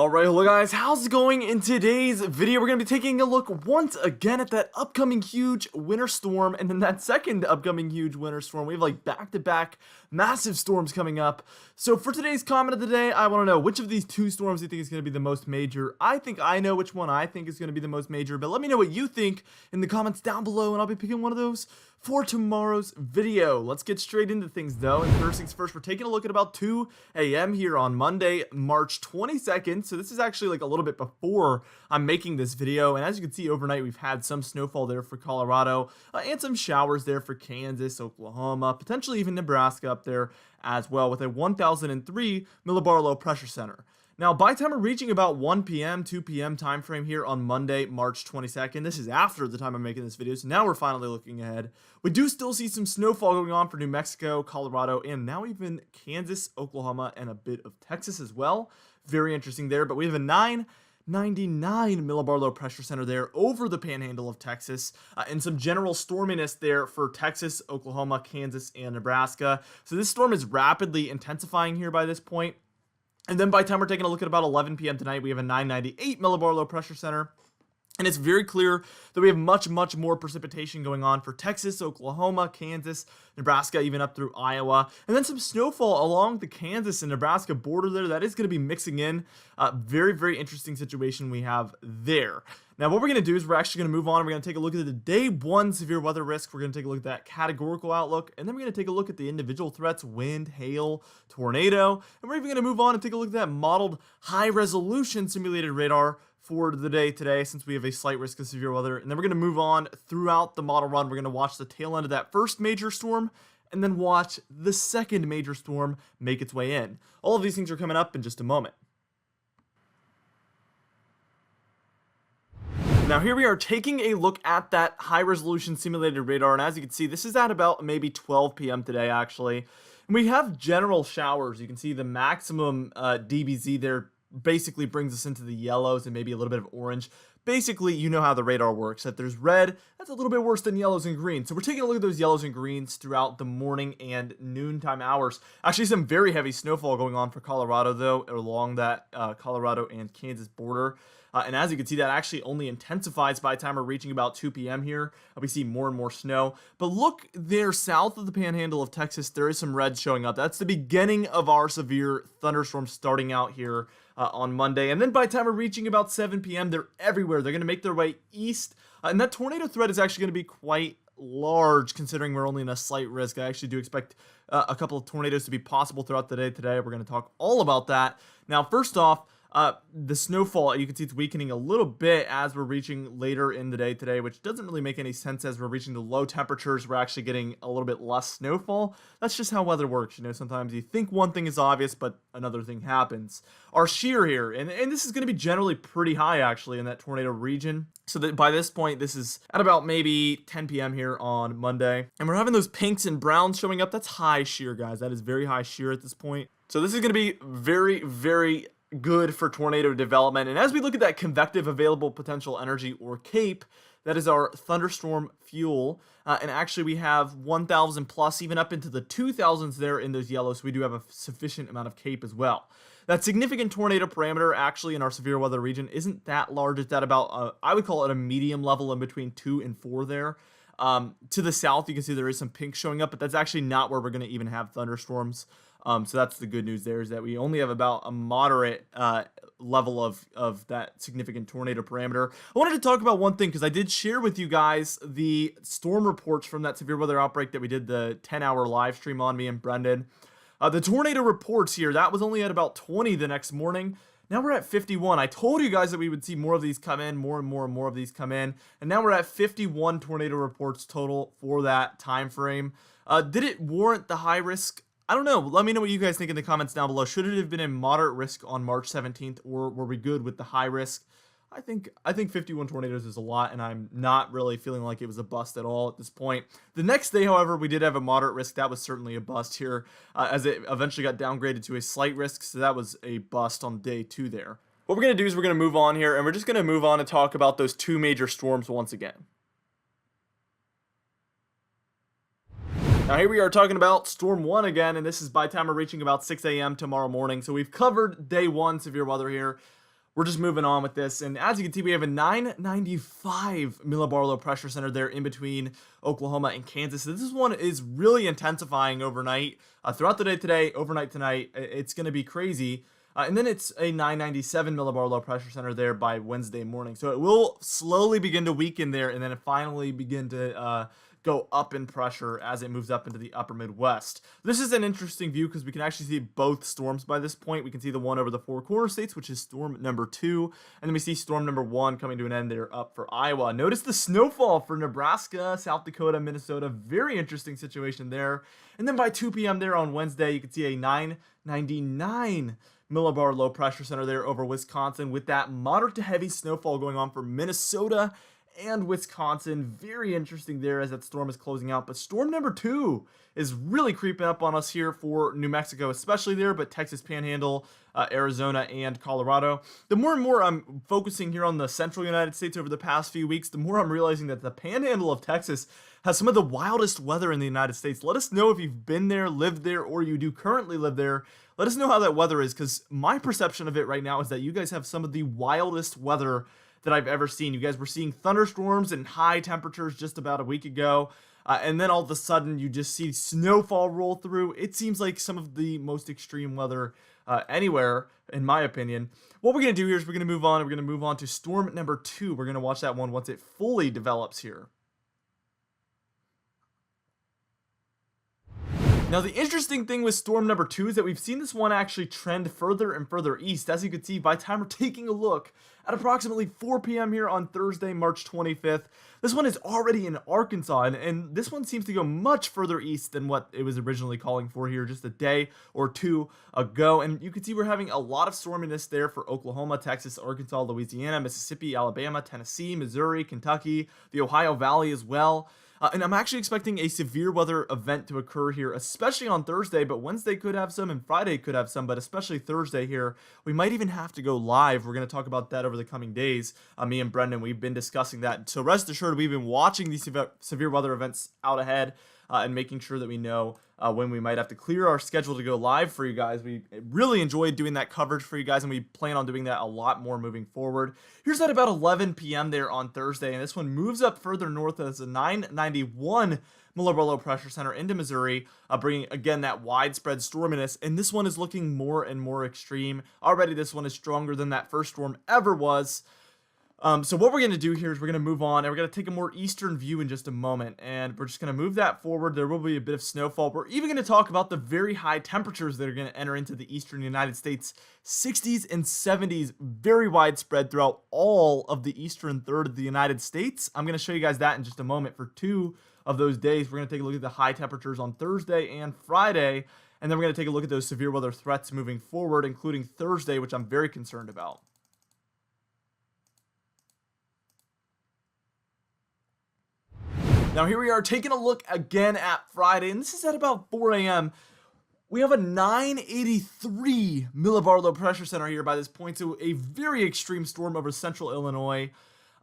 Alright, hello guys, how's it going? In today's video, we're going to be taking a look once again at that upcoming huge winter storm, and then that second upcoming huge winter storm. We have like back-to-back massive storms coming up. So for today's comment of the day, I want to know which of these two storms you think is going to be the most major. I think I know which one I think is going to be the most major, but let me know what you think in the comments down below, and I'll be picking one of those for tomorrow's video. Let's get straight into things though, and first things first, we're taking a look at about 2 a.m. here on Monday, March 22nd. So this is actually like a little bit before I'm making this video, and as you can see, overnight we've had some snowfall there for Colorado, and some showers there for Kansas, Oklahoma, potentially even Nebraska up there as well, with a 1003 millibar low pressure center. Now, by the time we're reaching about 1 p.m., 2 p.m. time frame here on Monday, March 22nd, this is after the time I'm making this video, so now we're finally looking ahead. We do still see some snowfall going on for New Mexico, Colorado, and now even Kansas, Oklahoma, and a bit of Texas as well. Very interesting there, but we have a 999 millibar low pressure center there over the panhandle of Texas, and some general storminess there for Texas, Oklahoma, Kansas, and Nebraska. So this storm is rapidly intensifying here by this point. And then by the time we're taking a look at about 11 p.m. tonight, we have a 998 millibar low pressure center. And it's very clear that we have much more precipitation going on for Texas, Oklahoma, Kansas, Nebraska, even up through Iowa. And then some snowfall along the Kansas and Nebraska border there. That is going to be mixing in. Very interesting situation we have there. Now, what we're going to do is we're actually going to move on. We're going to take a look at the day 1 severe weather risk. We're going to take a look at that categorical outlook. And then we're going to take a look at the individual threats, wind, hail, tornado. And we're even going to move on and take a look at that modeled high resolution simulated radar for the day today, since we have a slight risk of severe weather. And then we're going to move on throughout the model run. We're going to watch the tail end of that first major storm, and then watch the second major storm make its way in. All of these things are coming up in just a moment. Now here we are taking a look at that high resolution simulated radar, and as you can see, this is at about maybe 12 p.m. today actually. And we have general showers. You can see the maximum DBZ there basically brings us into the yellows and maybe a little bit of orange. Basically, you know how the radar works. If there's red, that's a little bit worse than yellows and greens. So we're taking a look at those yellows and greens throughout the morning and noontime hours. Actually, some very heavy snowfall going on for Colorado, though, along that Colorado and Kansas border. And as you can see, that actually only intensifies by the time we're reaching about 2 p.m. here. We see more and more snow. But look there south of the panhandle of Texas, there is some red showing up. That's the beginning of our severe thunderstorms starting out here on Monday. And then by the time we're reaching about 7 p.m., they're everywhere. They're going to make their way east. And that tornado threat is actually going to be quite large, considering we're only in a slight risk. I actually do expect a couple of tornadoes to be possible throughout the day today. We're going to talk all about that. Now, first off, the snowfall, you can see it's weakening a little bit as we're reaching later in the day today, which doesn't really make any sense. As we're reaching the low temperatures, we're actually getting a little bit less snowfall. That's just how weather works. You know, sometimes you think one thing is obvious, but another thing happens. Our shear here, and this is going to be generally pretty high actually in that tornado region. So that by this point, this is at about maybe 10 p.m. here on Monday. And we're having those pinks and browns showing up. That's high shear, guys. That is very high shear at this point. So this is going to be very good for tornado development. And as we look at that convective available potential energy, or CAPE, that is our thunderstorm fuel, and actually we have 1,000 plus, even up into the 2,000s there in those yellows. So we do have a sufficient amount of CAPE as well. That significant tornado parameter actually in our severe weather region isn't that large. It's at about I would call it a medium level, in between 2 and 4 there. To the south, you can see there is some pink showing up, but that's actually not where we're going to even have thunderstorms. So that's the good news there, is that we only have about a moderate level of that significant tornado parameter. I wanted to talk about one thing, because I did share with you guys the storm reports from that severe weather outbreak that we did the 10-hour live stream on, me and Brenden. The tornado reports here, that was only at about 20 the next morning. Now we're at 51. I told you guys that we would see more of these come in, more and more of these come in. And now we're at 51 tornado reports total for that time frame. Did it warrant the high risk? I don't know. Let me know what you guys think in the comments down below. Should it have been a moderate risk on March 17th, or were we good with the high risk? I think 51 tornadoes is a lot, and I'm not really feeling like it was a bust at all at this point. The next day, however, we did have a moderate risk. That was certainly a bust here, as it eventually got downgraded to a slight risk, so that was a bust on day 2 there. What we're going to do is we're going to move on here, and we're just going to move on and talk about those 2 major storms once again. Now here we are talking about Storm 1 again, and this is by the time we're reaching about 6 a.m. tomorrow morning. So we've covered day 1 severe weather here. We're just moving on with this. And as you can see, we have a 995 millibar low pressure center there in between Oklahoma and Kansas. So this one is really intensifying overnight, throughout the day today, overnight tonight. It's going to be crazy. And then it's a 997 millibar low pressure center there by Wednesday morning. So it will slowly begin to weaken there and then finally begin to go up in pressure as it moves up into the upper Midwest. This is an interesting view because we can actually see both storms by this point. We can see the one over the Four Corner States, which is storm number 2, and then we see storm number 1 coming to an end there up for Iowa. Notice the snowfall for Nebraska, South Dakota, Minnesota. Very interesting situation there. And then by 2 p.m. there on Wednesday, you can see a 999 millibar low pressure center there over Wisconsin with that moderate to heavy snowfall going on for Minnesota and Wisconsin. Very interesting there as that storm is closing out. But storm number 2 is really creeping up on us here for New Mexico, especially there, but Texas Panhandle, Arizona, and Colorado. The more and more I'm focusing here on the central United States over the past few weeks, the more I'm realizing that the Panhandle of Texas has some of the wildest weather in the United States. Let us know if you've been there, lived there, or you do currently live there. Let us know how that weather is, because my perception of it right now is that you guys have some of the wildest weather that I've ever seen. You guys were seeing thunderstorms and high temperatures just about a week ago, and then all of a sudden you just see snowfall roll through. It seems like some of the most extreme weather anywhere, in my opinion. What we're going to do here is we're going to move on. We're going to move on to storm number 2. We're going to watch that one once it fully develops here. Now, the interesting thing with storm number 2 is that we've seen this one actually trend further and further east. As you can see, by the time we're taking a look at approximately 4 p.m. here on Thursday, March 25th, this one is already in Arkansas, and this one seems to go much further east than what it was originally calling for here just a day or two ago. And you can see we're having a lot of storminess there for Oklahoma, Texas, Arkansas, Louisiana, Mississippi, Alabama, Tennessee, Missouri, Kentucky, the Ohio Valley as well. And I'm actually expecting a severe weather event to occur here, especially on Thursday, but Wednesday could have some and Friday could have some, but especially Thursday here. We might even have to go live. We're going to talk about that over the coming days. Me and Brenden, we've been discussing that. So rest assured, we've been watching these severe weather events out ahead and making sure that we know when we might have to clear our schedule to go live for you guys. We really enjoyed doing that coverage for you guys, and we plan on doing that a lot more moving forward. Here's at about 11 p.m. there on Thursday, and this one moves up further north as a 991 millibar low pressure center into Missouri, bringing again that widespread storminess, and this one is looking more and more extreme. Already this one is stronger than that first storm ever was. So what we're going to do here is we're going to move on, and we're going to take a more eastern view in just a moment, and we're just going to move that forward. There will be a bit of snowfall. We're even going to talk about the very high temperatures that are going to enter into the eastern United States. 60s and 70s, very widespread throughout all of the eastern third of the United States. I'm going to show you guys that in just a moment. For 2 of those days, we're going to take a look at the high temperatures on Thursday and Friday, and then we're going to take a look at those severe weather threats moving forward, including Thursday, which I'm very concerned about. Now here we are taking a look again at Friday, and this is at about 4 a.m. We have a 983 millibar low pressure center here by this point, so a very extreme storm over central Illinois.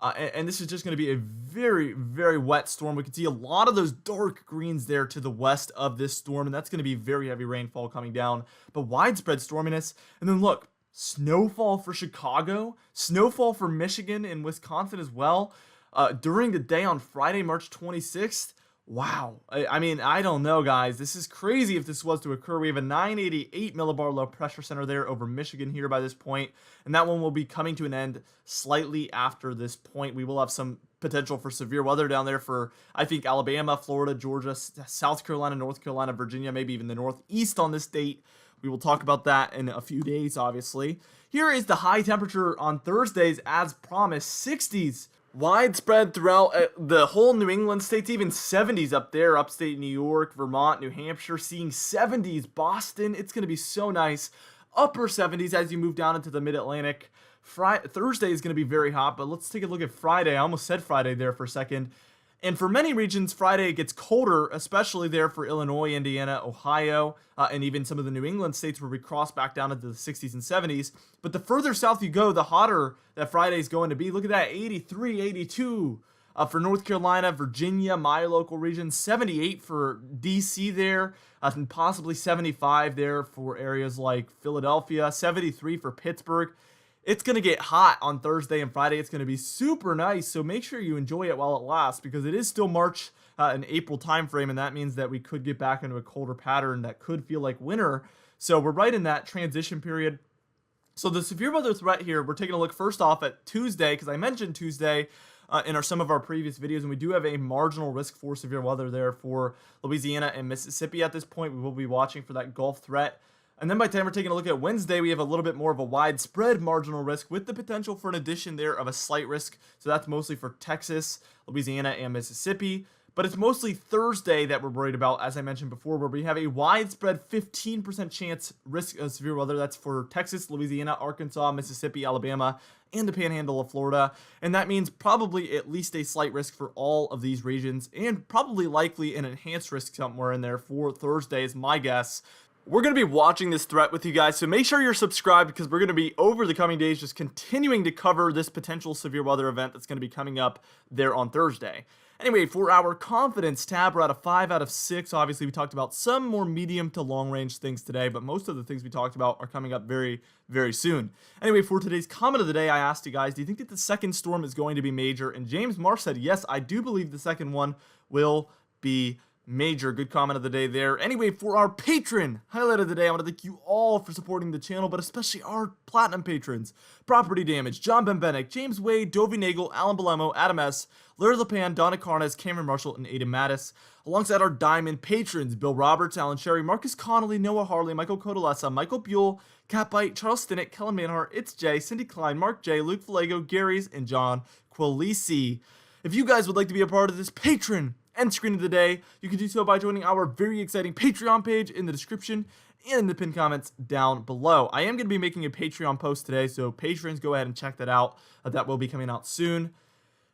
And this is just going to be a very, very wet storm. We can see a lot of those dark greens there to the west of this storm, and that's going to be very heavy rainfall coming down, but widespread storminess. And then look, snowfall for Chicago, snowfall for Michigan and Wisconsin as well. During the day on Friday, March 26th. Wow. I mean, I don't know, guys. This is crazy if this was to occur. We have a 988 millibar low pressure center there over Michigan here by this point, and that one will be coming to an end slightly after this point. We will have some potential for severe weather down there for, I think, Alabama, Florida, Georgia, South Carolina, North Carolina, Virginia, maybe even the Northeast on this date. We will talk about that in a few days, obviously. Here is the high temperature on Thursdays as promised, 60s. Widespread throughout the whole New England states, even 70s up there, upstate New York, Vermont, New Hampshire, seeing 70s, Boston. It's going to be so nice. Upper 70s as you move down into the mid-Atlantic. Thursday is going to be very hot, but let's take a look at Friday. I almost said Friday there for a second. And for many regions, Friday it gets colder, especially there for Illinois, Indiana, Ohio, and even some of the New England states where we cross back down into the 60s and 70s. But the further south you go, the hotter that Friday is going to be. Look at that, 83, 82 for North Carolina, Virginia, my local region, 78 for DC there, and possibly 75 there for areas like Philadelphia, 73 for Pittsburgh. It's going to get hot on Thursday and Friday. It's going to be super nice. So make sure you enjoy it while it lasts, because it is still March and April timeframe. And that means that we could get back into a colder pattern that could feel like winter. So we're right in that transition period. So the severe weather threat here, we're taking a look first off at Tuesday, because I mentioned Tuesday in some of our previous videos, and we do have a marginal risk for severe weather there for Louisiana and Mississippi at this point. We will be watching for that Gulf threat. And then by the time we're taking a look at Wednesday, we have a little bit more of a widespread marginal risk with the potential for an addition there of a slight risk. So that's mostly for Texas, Louisiana, and Mississippi. But it's mostly Thursday that we're worried about, as I mentioned before, where we have a widespread 15% chance risk of severe weather. That's for Texas, Louisiana, Arkansas, Mississippi, Alabama, and the panhandle of Florida. And that means probably at least a slight risk for all of these regions, and probably likely an enhanced risk somewhere in there for Thursday is my guess. We're going to be watching this threat with you guys, so make sure you're subscribed, because we're going to be, over the coming days, just continuing to cover this potential severe weather event that's going to be coming up there on Thursday. Anyway, for our confidence tab, we're at a 5 out of 6. Obviously, we talked about some more medium to long range things today, but most of the things we talked about are coming up very, very soon. Anyway, for today's comment of the day, I asked you guys, do you think that the second storm is going to be major? And James Marsh said, yes, I do believe the second one will be major. Good comment of the day there. Anyway, for our patron highlight of the day, I want to thank you all for supporting the channel, but especially our platinum patrons: Property Damage, John Benbenek, James Wade, Dovey Nagel, Alan Belemo, Adam S., Larry LePan, Donna Carnes, Cameron Marshall, and Aiden Mattis, alongside our diamond patrons: Bill Roberts, Alan Sherry, Marcus Connolly, Noah Harley, Michael Codalesa, Michael Buell, Catbite, Charles Stinnett, Kellen Manhart, It's Jay, Cindy Klein, Mark J, Luke Valego, Gary's, and John Quilisi. If you guys would like to be a part of this patron end screen of the day, you can do so by joining our very exciting Patreon page in the description and in the pinned comments down below. I am going to be making a Patreon post today, so patrons, go ahead and check that out. That will be coming out soon.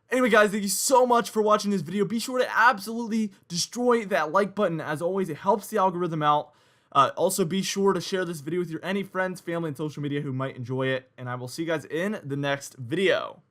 Anyway, guys, thank you so much for watching this video. Be sure to absolutely destroy that like button. As always, it helps the algorithm out. Also, be sure to share this video with any friends, family, and social media who might enjoy it. And I will see you guys in the next video.